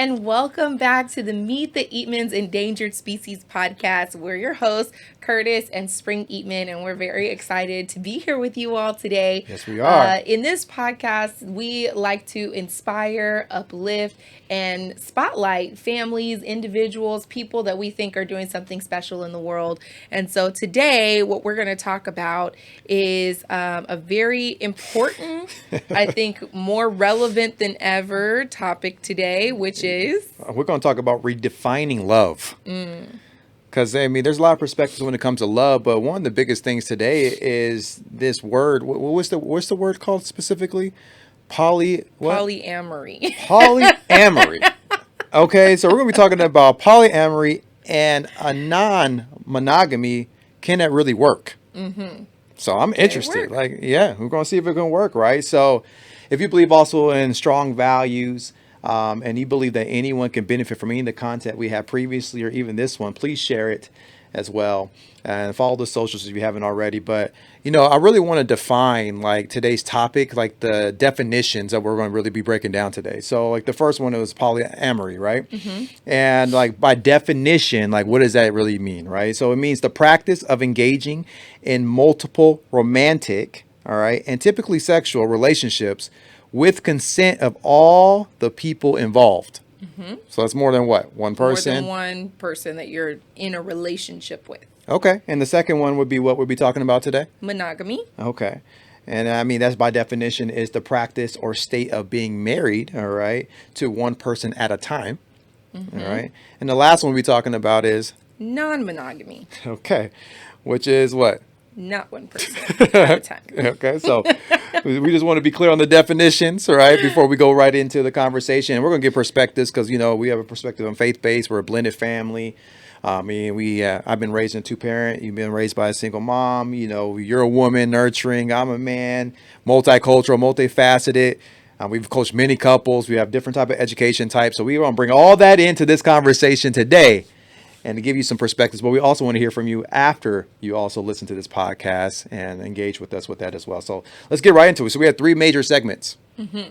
and welcome back to the Meet the Eatmons Endangered Species podcast. We're your hosts, Curtis and Spring Eatman, and we're very excited to be here with you all today. Yes, we are. In this podcast, we like to inspire, uplift, and spotlight families, individuals, people that we think are doing something special in the world. And so today, what we're going to talk about is a very important, I think more relevant than ever topic today, which is... We're going to talk about redefining love. Because, there's a lot of perspectives when it comes to love, but one of the biggest things today is this word. What's the word called specifically? Polyamory. Polyamory. Okay, so we're going to be talking about polyamory and a non-monogamy. Can that really work? So I'm interested. We're going to see if it can work, right? So if you believe also in strong values, and you believe that anyone can benefit from any of the content we have previously or even this one, please share it as well and follow the socials if you haven't already. But, I really want to define today's topic, the definitions that we're going to really be breaking down today. So the first one was polyamory, right? And by definition, what does that really mean, right? So it means the practice of engaging in multiple romantic, all right, and typically sexual relationships with consent of all the people involved. So that's more than what? One person? More than one person that you're in a relationship with. Okay. And the second one would be what we'll be talking about today? Monogamy. Okay. And that's by definition is the practice or state of being married, all right, to one person at a time. All right. And the last one we'll be talking about is? Non-monogamy. Okay. Which is what? Not one person at a time. Okay, so we just want to be clear on the definitions, all right, before we go right into the conversation. And we're going to get perspectives because, we have a perspective on faith-based. We're a blended family. I've been raised in a two-parent. You've been raised by a single mom. You're a woman nurturing. I'm a man, multicultural, multifaceted. We've coached many couples. We have different type of education types. So we want to bring all that into this conversation today and to give you some perspectives. But we also want to hear from you after you also listen to this podcast and engage with us with that as well. So let's get right into it. So we have three major segments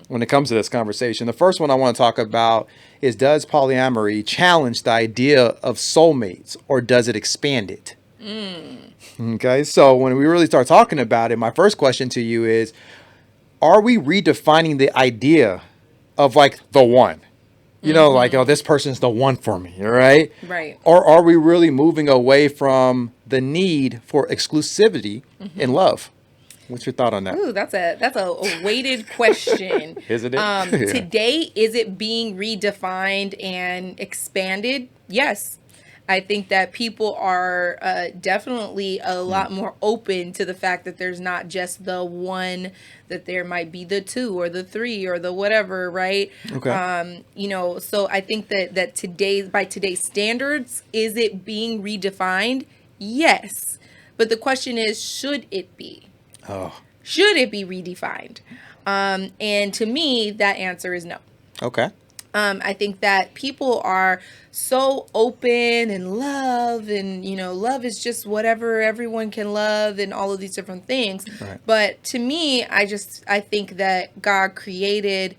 when it comes to this conversation. The first one I want to talk about is, does polyamory challenge the idea of soulmates or does it expand it? Okay, so when we really start talking about it, my first question to you is, are we redefining the idea of the one? This person's the one for me, right? Right. Or are we really moving away from the need for exclusivity in love? What's your thought on that? Ooh, that's a weighted question. Isn't it? Yeah. Today, is it being redefined and expanded? Yes. I think that people are definitely a lot more open to the fact that there's not just the one, that there might be the two or the three or the whatever, right? Okay. So I think that by today's standards, is it being redefined? Yes. But the question is, should it be? Oh. Should it be redefined? And to me, that answer is no. Okay. I think that people are so open and love love is just whatever everyone can love and all of these different things. Right. But to me, I think that God created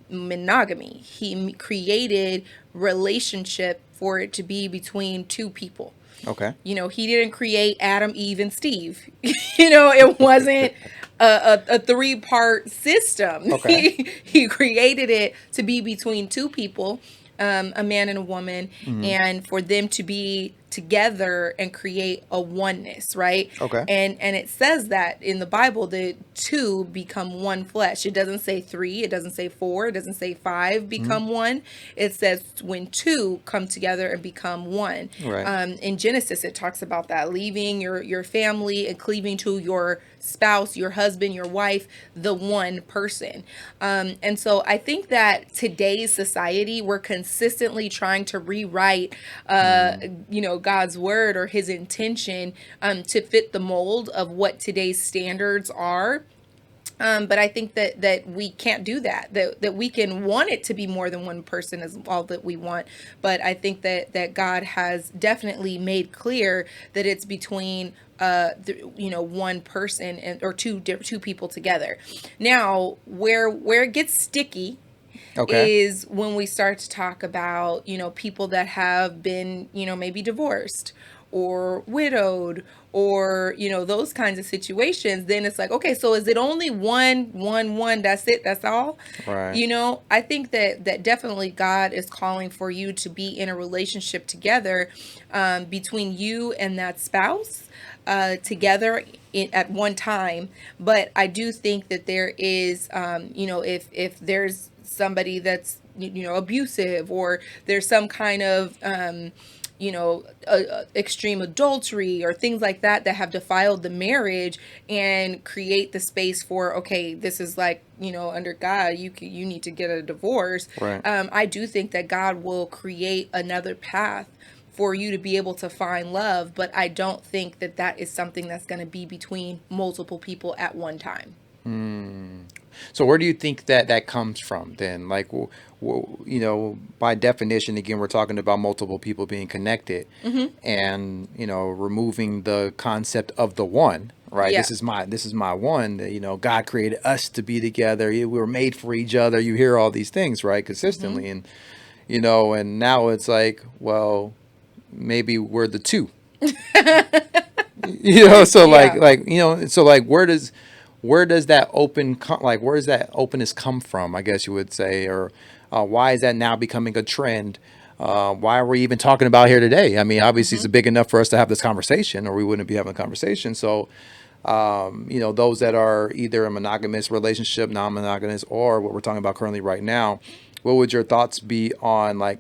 monogamy. He created relationship for it to be between two people. Okay. He didn't create Adam, Eve, and Steve. It wasn't a three-part system. Okay. He created it to be between two people, a man and a woman, and for them to be together and create a oneness, right? Okay. And it says that in the Bible that two become one flesh. It doesn't say three, it doesn't say four, it doesn't say five become one. It says when two come together and become one. Right. In Genesis, it talks about that, leaving your family and cleaving to your spouse, your husband, your wife, the one person. And so I think that today's society, we're consistently trying to rewrite, God's word or his intention to fit the mold of what today's standards are. But I think that we can't do that, that we can want it to be more than one person is all that we want. But I think that God has definitely made clear that it's between one person or two people together. Now, where it gets sticky Okay. is when we start to talk about, people that have been, maybe divorced or widowed or, those kinds of situations. Then it's like, okay, so is it only one, that's it, that's all? Right. I think that definitely God is calling for you to be in a relationship together, between you and that spouse, together at one time. But I do think that there is, if there's somebody that's, abusive, or there's some kind of, extreme adultery or things like that have defiled the marriage, and create the space for, okay, this is like, under God, you need to get a divorce. Right. I do think that God will create another path for you to be able to find love, but I don't think that is something that's going to be between multiple people at one time. So where do you think that comes from then? Like, by definition, again, we're talking about multiple people being connected, and removing the concept of the one. Right. Yeah. This is my one. God created us to be together. We were made for each other. You hear all these things, right, consistently, and and now it's like, well, maybe we're the two. So like where does that where does that openness come from, I guess you would say, or why is that now becoming a trend? Why are we even talking about here today? I mean, obviously it's big enough for us to have this conversation, or we wouldn't be having a conversation. So those that are either a monogamous relationship, non-monogamous, or what we're talking about currently right now, what would your thoughts be on, like,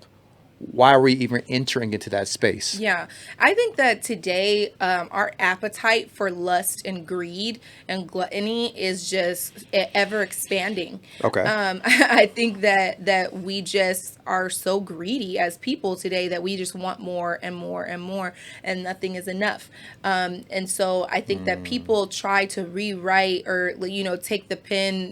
why are we even entering into that space? Yeah, I think that today, our appetite for lust and greed and gluttony is just ever expanding. Okay. I think that we just are so greedy as people today that we just want more and more and more, and nothing is enough. And so I think that people try to rewrite, or take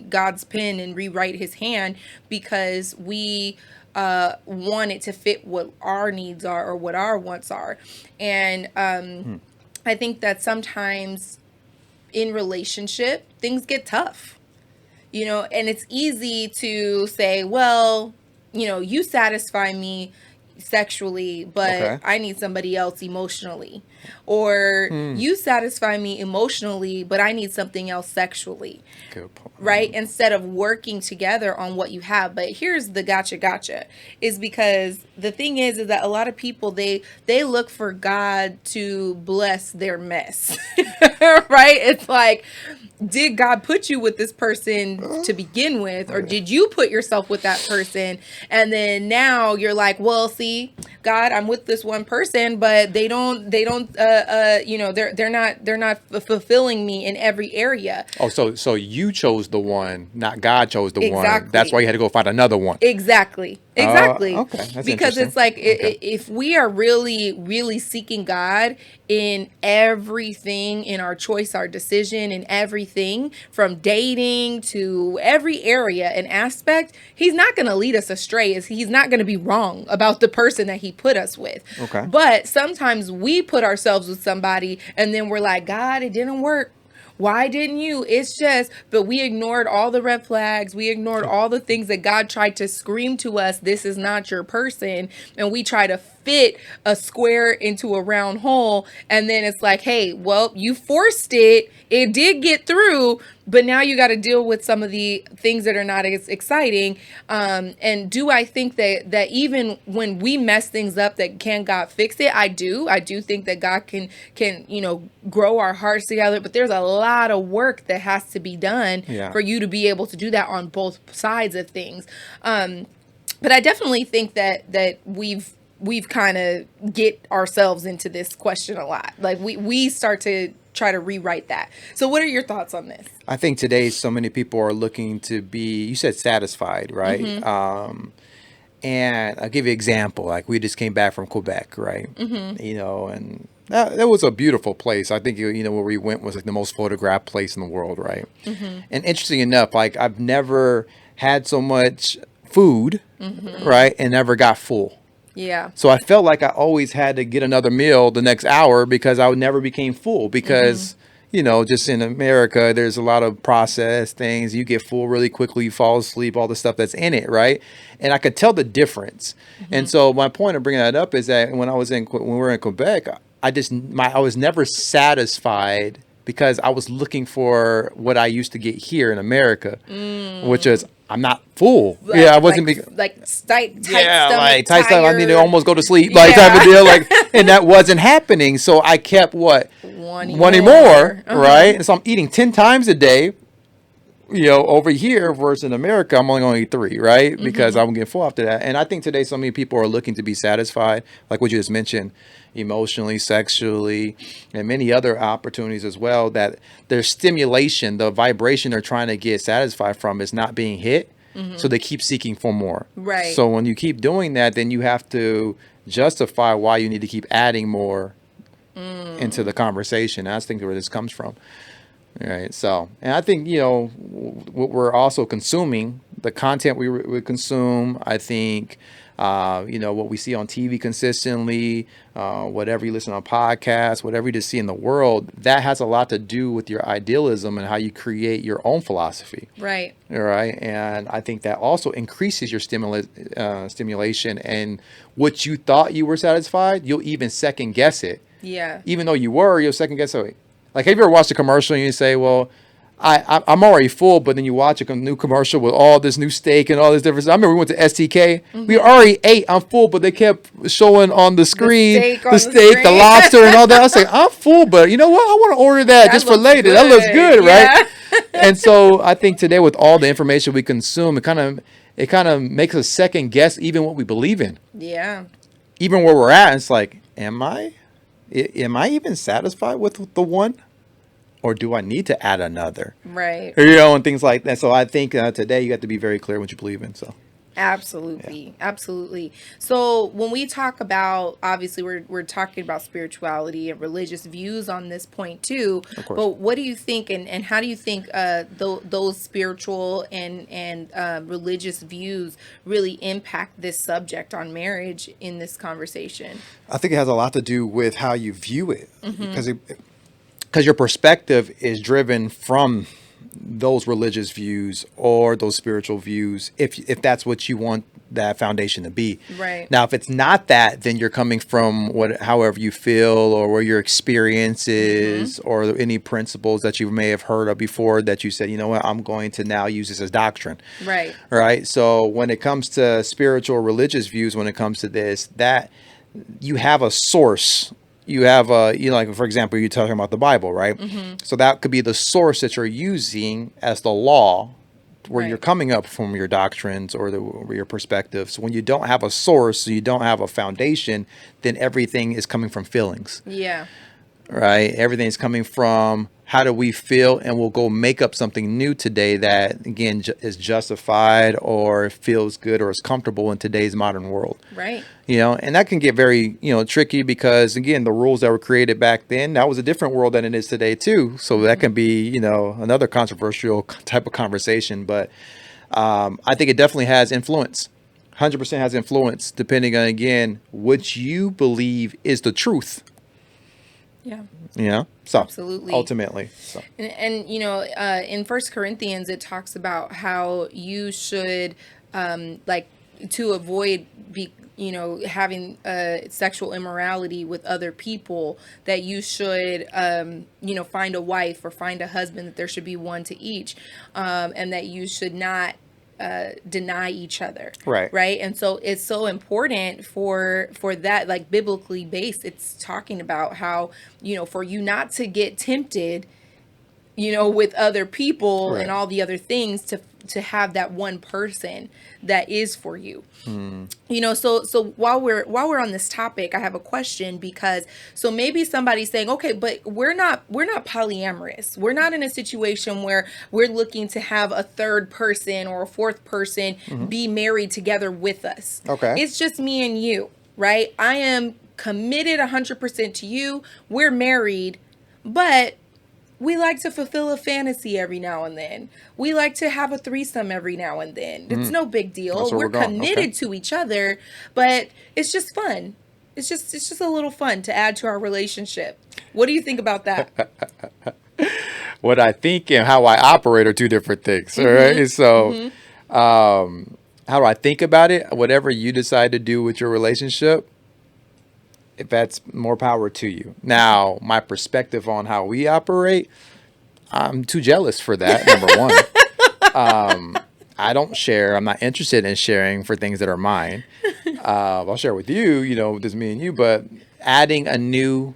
God's pen, and rewrite His hand, because we want it to fit what our needs are, or what our wants are. And I think that sometimes in relationship, things get tough, and it's easy to say, well, you satisfy me sexually, but Okay. I need somebody else emotionally. Or you satisfy me emotionally, but I need something else sexually. Good point. Right? Instead of working together on what you have. But here's the gotcha, is because the thing is that a lot of people, they look for God to bless their mess. Right? It's like, did God put you with this person to begin with, or did you put yourself with that person? And then now you're like, well, see, God, I'm with this one person, but they're not fulfilling me in every area. Oh, so you chose the one, not God chose the one. Exactly. That's why you had to go find another one. Exactly. Okay. That's Because interesting. it's like, Okay. if we are really, really seeking God in everything, in our choice, our decision, in everything from dating to every area and aspect, He's not going to lead us astray. He's not going to be wrong about the person that He put us with. Okay. But sometimes we put ourselves with somebody, and then we're like, God, it didn't work. Why didn't you? It's just, but we ignored all the red flags. We ignored all the things that God tried to scream to us. This is not your person. And we try to fit a square into a round hole. And then it's like, hey, well, you forced it. It did get through, but now you got to deal with some of the things that are not as exciting. And do I think that even when we mess things up, that can God fix it? I do think that God can, grow our hearts together, but there's a lot of work that has to be done for you to be able to do that on both sides of things. But I definitely think that we've kind of get ourselves into this question a lot. Like we start to try to rewrite that. So what are your thoughts on this? I think today so many people are looking to be, you said satisfied, right? And I'll give you an example. Like, we just came back from Quebec, right? And that was a beautiful place. I think, where we went was like the most photographed place in the world, right? And interesting enough, like, I've never had so much food, right? And never got full. Yeah. So I felt like I always had to get another meal the next hour, because I never became full, because just in America, there's a lot of processed things. You get full really quickly, you fall asleep, all the stuff that's in it, right? And I could tell the difference. And so my point of bringing that up is that when we were in Quebec, I was never satisfied because I was looking for what I used to get here in America, which is I'm not full. Like, I wasn't. Tight Yeah, stomach, like tight stomach. I need to tired. almost go to sleep, like type of deal. Like, and that wasn't happening. So I kept Wanting wanting more, right? And so I'm eating 10 times a day. Over here versus in America, I'm only going to eat 3, right? Because I'm getting full after that. And I think today so many people are looking to be satisfied, like what you just mentioned, emotionally, sexually, and many other opportunities as well, that their stimulation, the vibration they're trying to get satisfied from is not being hit. So they keep seeking for more. Right. So when you keep doing that, then you have to justify why you need to keep adding more into the conversation. I think where this comes from. Right. So, and I think, what we're also consuming, the content we consume, I think, what we see on TV consistently, whatever you listen on podcasts, whatever you just see in the world, that has a lot to do with your idealism and how you create your own philosophy. Right. All right. And I think that also increases your stimulation, and what you thought you were satisfied, you'll even second guess it. Yeah. Even though you'll second guess it. Like, have you ever watched a commercial and you say, well, I'm already full, but then you watch a new commercial with all this new steak and all this different stuff. I remember we went to STK. We already ate. I'm full, but they kept showing on the screen the steak, the lobster, and all that. I was like, I'm full, but you know what? I want to order that just for later. Good. That looks good, right? And so I think today, with all the information we consume, it kind of makes us second guess even what we believe in. Yeah. Even where we're at, it's like, am I even satisfied with the one, or do I need to add another? Right. And things like that. So I think today you have to be very clear what you believe in. So absolutely. Yeah. Absolutely. So when we talk about, obviously we're talking about spirituality and religious views on this point too, of course. But what do you think, and how do you think those spiritual and religious views really impact this subject on marriage in this conversation? I think it has a lot to do with how you view it, because your perspective is driven from those religious views or those spiritual views, if that's what you want that foundation to be. Right. Now, if it's not that, then you're coming from however you feel, or where your experience is, or any principles that you may have heard of before that you said, you know what, I'm going to now use this as doctrine. Right. Right. So when it comes to spiritual religious views, when it comes to this, that you have a source. You have like, for example, you're talking about the Bible, right? So that could be the source that you're using as the law, where you're coming up from your doctrines or your perspectives. When you don't have a source, you don't have a foundation, then everything is coming from feelings. Yeah. Right? Everything's coming from how do we feel, and we'll go make up something new today that, again, is justified or feels good or is comfortable in today's modern world. Right. And that can get very, tricky, because, again, the rules that were created back then, that was a different world than it is today too. So that can be, another controversial type of conversation. But I think it definitely has influence. 100% has influence, depending on, again, what you believe is the truth. Yeah. So absolutely. Ultimately. So. And in 1 Corinthians, it talks about how you should, to avoid having sexual immorality with other people, that you should, find a wife or find a husband, that there should be one to each, and that you should not deny each other. Right. And so it's so important for that, like, biblically based. It's talking about how, for you not to get tempted, with other people and all the other things, to have that one person that is for you. So while we're on this topic, I have a question, because so maybe somebody's saying, okay, but we're not polyamorous. We're not in a situation where we're looking to have a third person or a fourth person be married together with us. Okay. It's just me and you, right? I am committed 100% to you. We're married, but we like to fulfill a fantasy every now and then. We like to have a threesome every now and then. It's no big deal. We're committed to each other, but it's just fun. It's just a little fun to add to our relationship. What do you think about that? what I think and how I operate are two different things. All right. So, how do I think about it? Whatever you decide to do with your relationship, if that's more power to you. Now, my perspective on how we operate, I'm too jealous for that. Number one, I don't share. I'm not interested in sharing for things that are mine. I'll share with you, just me and you, but adding a new,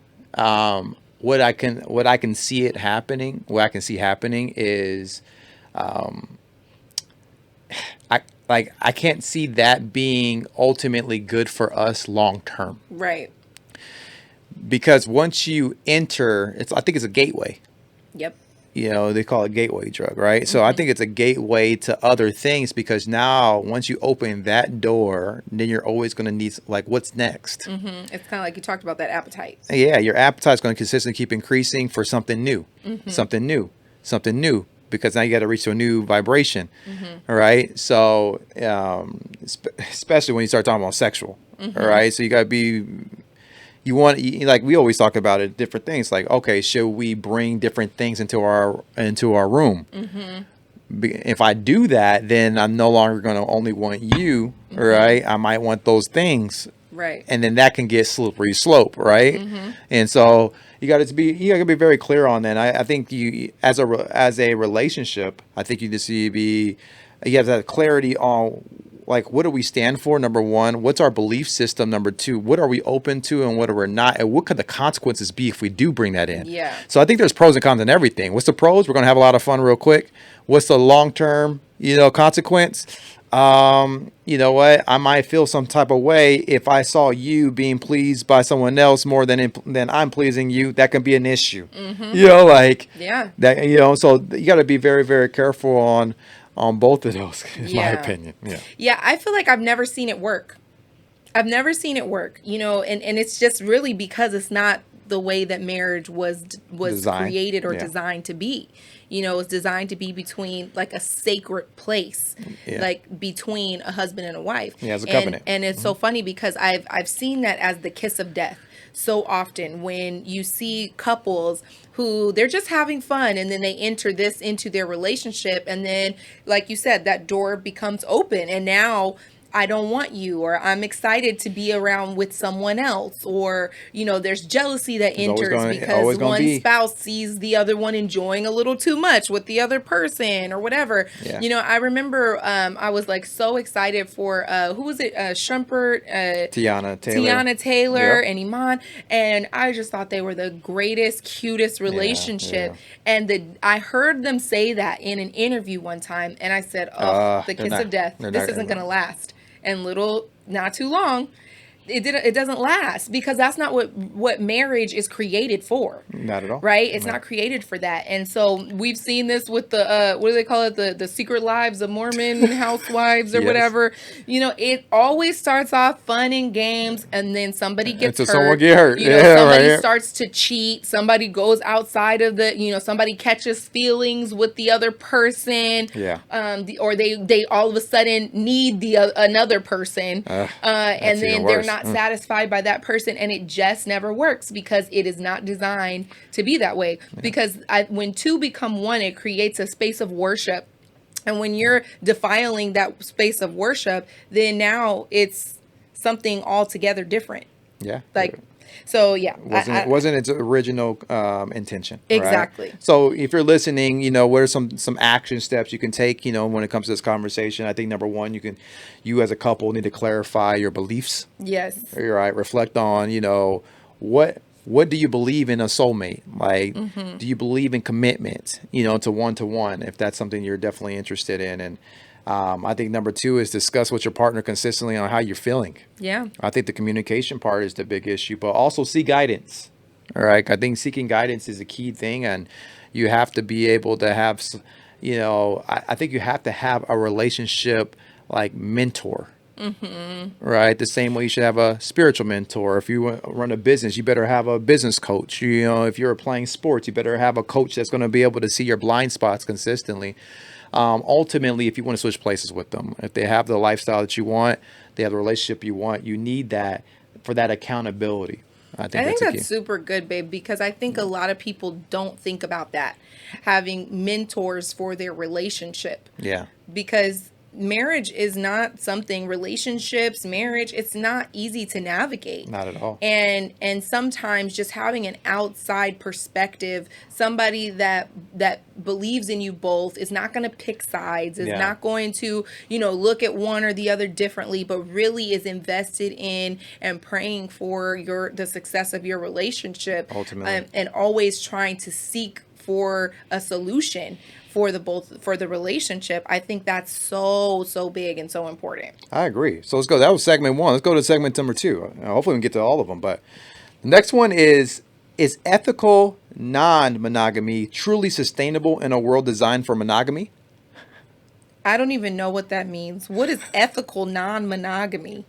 what I can see it happening, what I can see happening is, I can't see that being ultimately good for us long term. Right. Because once you enter, I think it's a gateway. Yep. They call it gateway drug, right? So I think it's a gateway to other things, because now once you open that door, then you're always going to need, like, what's next? It's kind of like you talked about that appetite. Yeah, your appetite's going to consistently keep increasing for something new, something new, something new, because now you got to reach to a new vibration, all right? So especially when you start talking about sexual, all right? So you got to be... like we always talk about it, different things. Like, okay, should we bring different things into our room? If I do that, then I'm no longer going to only want you, right? I might want those things, right? And then that can get slippery slope, right? And so you got to be very clear on that. I think you, as a relationship, I think you just need to be, you have to have clarity on, like, what do we stand for? Number one, what's our belief system? Number two, what are we open to and what are we not? And what could the consequences be if we do bring that in? Yeah. So I think there's pros and cons in everything. What's the pros? We're going to have a lot of fun real quick. What's the long-term, consequence? You know what? I might feel some type of way if I saw you being pleased by someone else more than I'm pleasing you. That can be an issue. Yeah. That, so you got to be very, very careful on both of those, in my opinion. Yeah, I feel like I've never seen it work. And it's just really because it's not the way that marriage was created or designed to be. It's designed to be between, like, a sacred place, like between a husband and a wife. Yeah, as a covenant. And it's so funny because I've seen that as the kiss of death so often when you see couples who they're just having fun and then they enter this into their relationship, and then, like you said, that door becomes open and now I don't want you, or I'm excited to be around with someone else, or there's jealousy that enters because one spouse sees the other one enjoying a little too much with the other person or whatever. I remember I was like so excited for who was it, Shumpert, Tiana Taylor and Iman, and I just thought they were the greatest, cutest relationship. And I heard them say that in an interview one time, and I said, the kiss of death, this isn't gonna last. And not too long, it doesn't last, because that's not what marriage is created for. Not at all. Right? It's not created for that. And so we've seen this with the what do they call it? The Secret Lives of Mormon Housewives or whatever. It always starts off fun and games, and then somebody gets hurt. Someone get hurt. Somebody starts to cheat. Somebody goes outside of somebody catches feelings with the other person. Yeah. Or they all of a sudden need another person, and then they're not satisfied by that person, and it just never works because it is not designed to be that way. Because when two become one, it creates a space of worship, and when you're defiling that space of worship, then now it's something altogether different. So wasn't its original intention. Exactly. Right? So if you're listening, what are some action steps you can take, when it comes to this conversation? I think number one, you as a couple need to clarify your beliefs. Yes. Right. Reflect on, what do you believe in a soulmate? Like, do you believe in commitment, to one, if that's something you're definitely interested in? And I think number two is discuss with your partner consistently on how you're feeling. Yeah. I think the communication part is the big issue, but also seek guidance. All right. I think seeking guidance is a key thing, and you have to be able to have, I think you have to have a relationship like mentor. Right. The same way you should have a spiritual mentor. If you run a business, you better have a business coach. If you're playing sports, you better have a coach that's going to be able to see your blind spots consistently. Ultimately, if you want to switch places with them, if they have the lifestyle that you want, they have the relationship you want, you need that for that accountability. I think I think that's a that's key. super good, babe, because I think a lot of people don't think about that, having mentors for their relationship. Yeah, Because marriage is not something, relationships, marriage, it's not easy to navigate. not at all. And sometimes just having an outside perspective, somebody that believes in you both, is not going to pick sides, is Yeah, not going to, look at one or the other differently, but really is invested in and praying for the success of your relationship, ultimately. and always trying to seek for a solution for the relationship. I think that's so big and so important. I agree. So let's go. That was segment one. Let's go to segment number two. Hopefully we can get to all of them. But the next one is ethical non-monogamy truly sustainable in a world designed for monogamy? I don't even know what that means. What is ethical non-monogamy?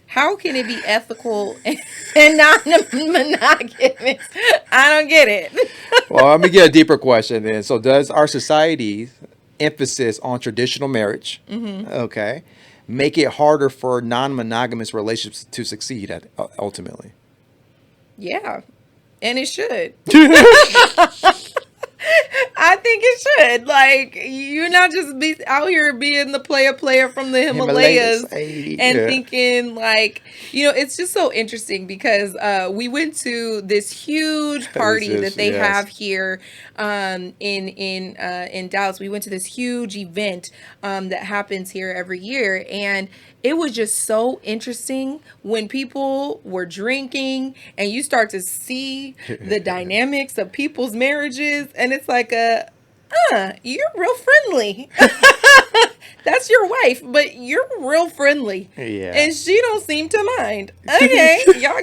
How can it be ethical and non-monogamous? I don't get it. Well, let me get a deeper question then. So does our society's emphasis on traditional marriage, okay, make it harder for non-monogamous relationships to succeed ultimately? Yeah, and it should. I think it should. Like, you're not just be out here being the player from the Himalayas Hey, and yeah. thinking like, it's just so interesting because we went to this huge party that they Yes. have here in Dallas. We went to this huge event that happens here every year, and it was just so interesting when people were drinking and you start to see the dynamics of people's marriages, and it's like you're real friendly. That's your wife, but you're real friendly. Yeah. And she don't seem to mind. Okay, y'all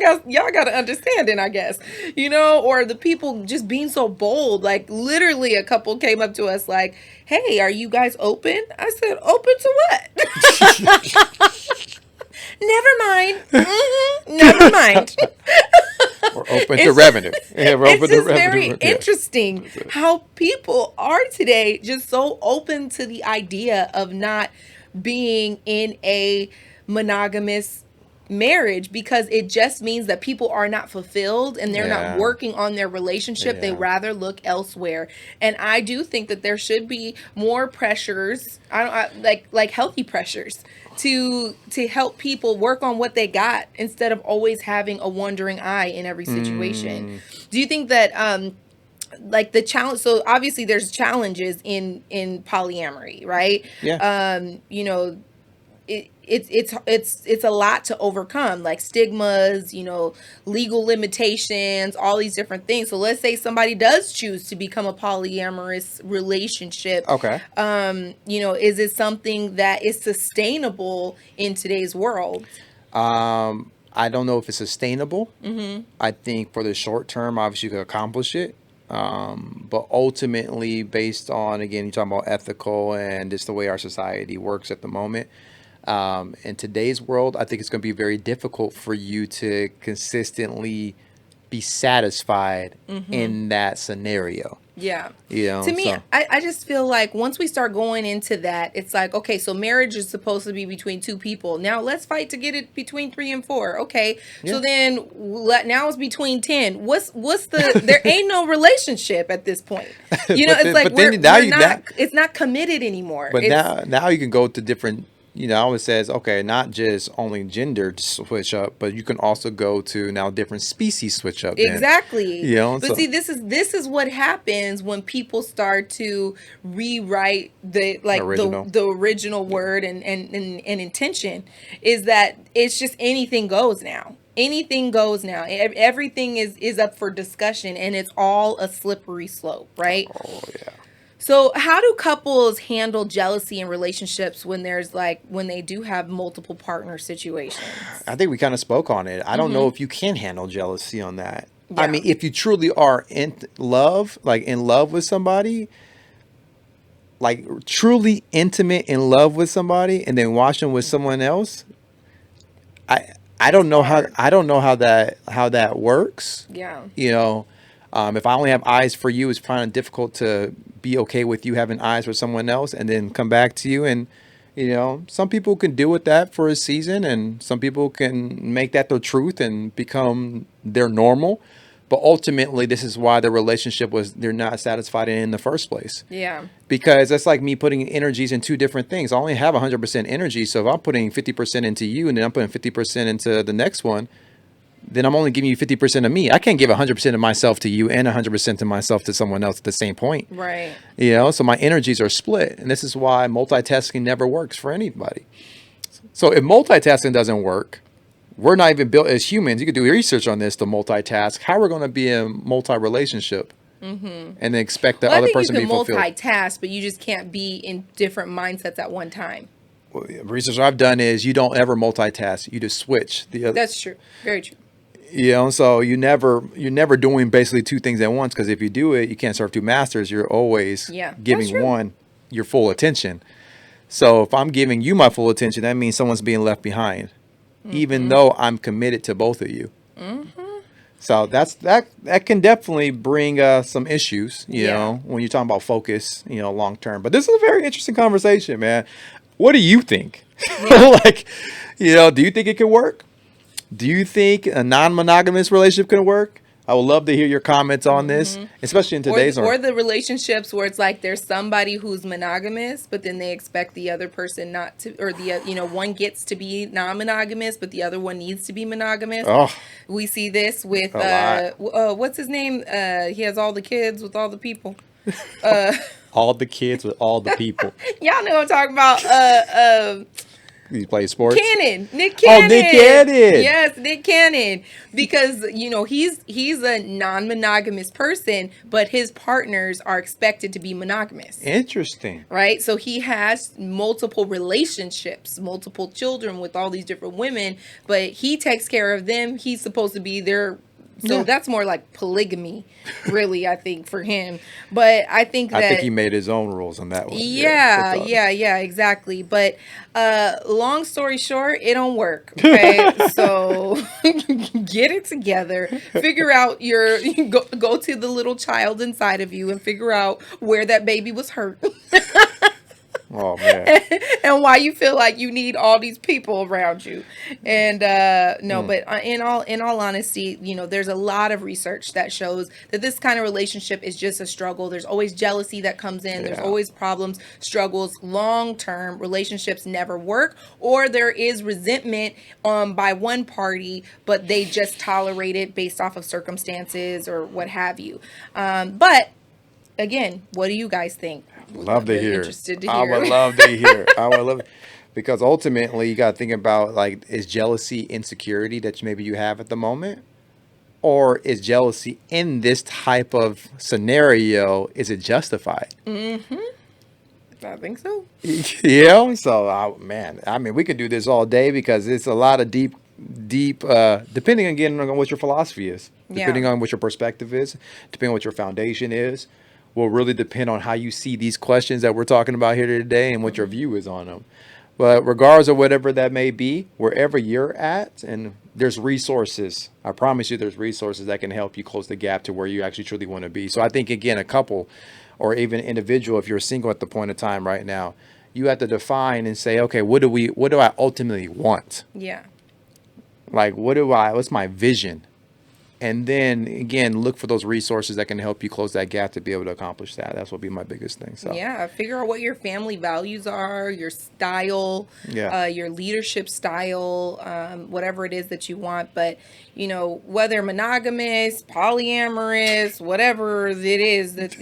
got to understanding, I guess. Or the people just being so bold. Like, literally a couple came up to us like, "Hey, are you guys open?" I said, "Open to what?" Never mind. Never mind. We're open to revenue. Yeah, we're It's open to just revenue. very Yeah. interesting how people are today just so open to the idea of not being in a monogamous marriage, because it just means that people are not fulfilled and they're not Yeah. working on their relationship. They Yeah. rather look elsewhere. And I do think that there should be more pressures, like healthy pressures, to help people work on what they got instead of always having a wandering eye in every situation. Do you think that like the challenge, so obviously there's challenges in polyamory, right? Yeah. It's a lot to overcome, like stigmas, legal limitations, all these different things. So let's say somebody does choose to become a polyamorous relationship. Okay. Is it something that is sustainable in today's world? I don't know if it's sustainable. I think for the short term, obviously you could accomplish it. But ultimately, based on, again, you're talking about ethical and just the way our society works at the moment. In today's world, I think it's going to be very difficult for you to consistently be satisfied in that scenario. Yeah. To To me, I just feel like once we start going into that, it's like, okay, so marriage is supposed to be between two people. Now let's fight to get it between 3 and 4. Okay. Yeah. So then now it's between 10. What's there ain't no relationship at this point. It's like it's not committed anymore. But It's, now you can go to different, it says, okay, not just only gender switch up, but you can also go to now different species switch up. exactly. But So see, this is what happens when people start to rewrite original. the original word and intention, is that it's just anything goes now. Anything goes now. Everything is up for discussion, and it's all a slippery slope, right? Oh, yeah. So how do couples handle jealousy in relationships when they do have multiple partner situations? I think we kind of spoke on it. I don't know if you can handle jealousy on that. I Yeah. mean, if you truly are in love with somebody, like truly intimate in love with somebody, and then watch them with someone else, I don't know hard. how that works. Yeah. If I only have eyes for you, it's kind of difficult to be okay with you having eyes for someone else and then come back to you and You know, some people can deal with that for a season, and some people can make that their truth and become their normal. But ultimately, this is why the relationship was they're not satisfied in the first place. Yeah. Because that's like me putting energies in two different things. I only have 100% energy. So if I'm putting 50% into you and then I'm putting 50% into the next one, then I'm only giving you 50% of me. I can't give 100% of myself to you and 100% of myself to someone else at the same point. Right. You know, so my energies are split. And this is why multitasking never works for anybody. So if multitasking doesn't work, we're not even built as humans. You could do research on this to multitask. How we're going to be in multi-relationship and then expect the Well, I other think you person to can be fulfilled. multitask, but you just can't be in different mindsets at one time. Well, research I've done is you don't ever multitask. You just switch the other. That's true. Very true. You know, so you're never doing basically two things at once, because if you do it, you can't serve two masters. You're always Yeah, that's giving true. one your full attention. So if I'm giving you my full attention, that means someone's being left behind, even though I'm committed to both of you. So that can definitely bring some issues, you Yeah. know, when you're talking about focus, you know, long term. But this is a very interesting conversation, man. What do you think? Like, you know, do you think it can work? Do you think a non-monogamous relationship can work? I would love to hear your comments on this, especially in today's Or the relationships where it's like there's somebody who's monogamous, but then they expect the other person not to, or one gets to be non-monogamous, but the other one needs to be monogamous. Oh, We see this with a what's his name? He has all the kids with all the people. all the kids with all the people. Y'all know what I'm talking about. You play sports? Nick Oh, Cannon. Nick Cannon. Yes, Nick Cannon. Because he's a non-monogamous person, but his partners are expected to be monogamous. Interesting. Right? So he has multiple relationships, multiple children with all these different women, but he takes care of them. He's supposed to be their. So Yeah. that's more like polygamy, really, I think, for him. But I think that I think he made his own rules on that one. yeah, exactly. But long story short, it don't work. Okay, so get it together. Figure out go to the little child inside of you and figure out where that baby was hurt. Oh man. And why you feel like you need all these people around you. And no, but in all honesty, there's a lot of research that shows that this kind of relationship is just a struggle. There's always jealousy that comes in. There's Yeah. always problems, struggles. Long-term relationships never work, or there is resentment by one party, but they just tolerate it based off of circumstances or what have you. But again, what do you guys think? Love to Very hear. interested to I hear. would love to hear. I would love, because ultimately you got to think about, like, is jealousy insecurity that maybe you have at the moment, or is jealousy in this type of scenario, is it justified? I think so. You know, so man, I mean, we could do this all day because it's a lot of deep, depending again on what your philosophy is, depending Yeah. on what your perspective is, depending on what your foundation is, will really depend on how you see these questions that we're talking about here today and what your view is on them. But regardless of whatever that may be, wherever you're at, and there's resources. I promise you, there's resources that can help you close the gap to where you actually truly want to be. So I think, again, a couple or even an individual, if you're single at the point of time right now, you have to define and say, okay, what do I ultimately want? Yeah. Like, what's my vision? And then again, look for those resources that can help you close that gap to be able to accomplish that. That's what be my biggest thing. So Yeah, figure out what your family values are, your style, Yeah. your leadership style, whatever it is that you want. But, whether monogamous, polyamorous, whatever it is that,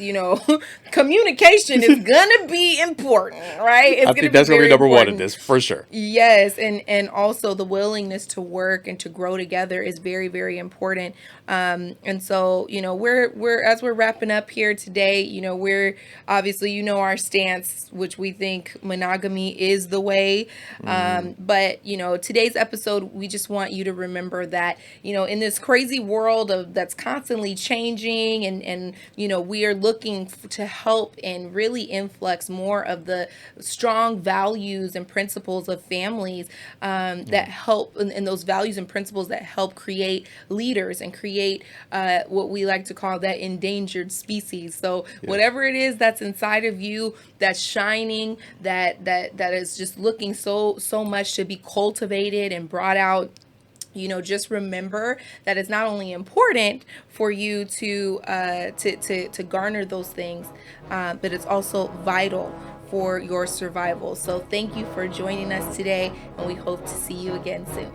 communication is going to be important, right? It's I think that's gonna be number one in this for sure. Yes, and also the willingness to work and to grow together is very, very important. And so, we're as we're wrapping up here today, we're obviously, our stance, which we think monogamy is the way. But, today's episode, we just want you to remember that, in this crazy world that's constantly changing and we are looking to help and really influx more of the strong values and principles of families that help, and those values and principles that help create leaders and and create what we like to call that endangered species. So Yeah. whatever it is that's inside of you, that's shining, that is just looking so much to be cultivated and brought out, just remember that it's not only important for you to garner those things, but it's also vital for your survival. So thank you for joining us today, and we hope to see you again soon.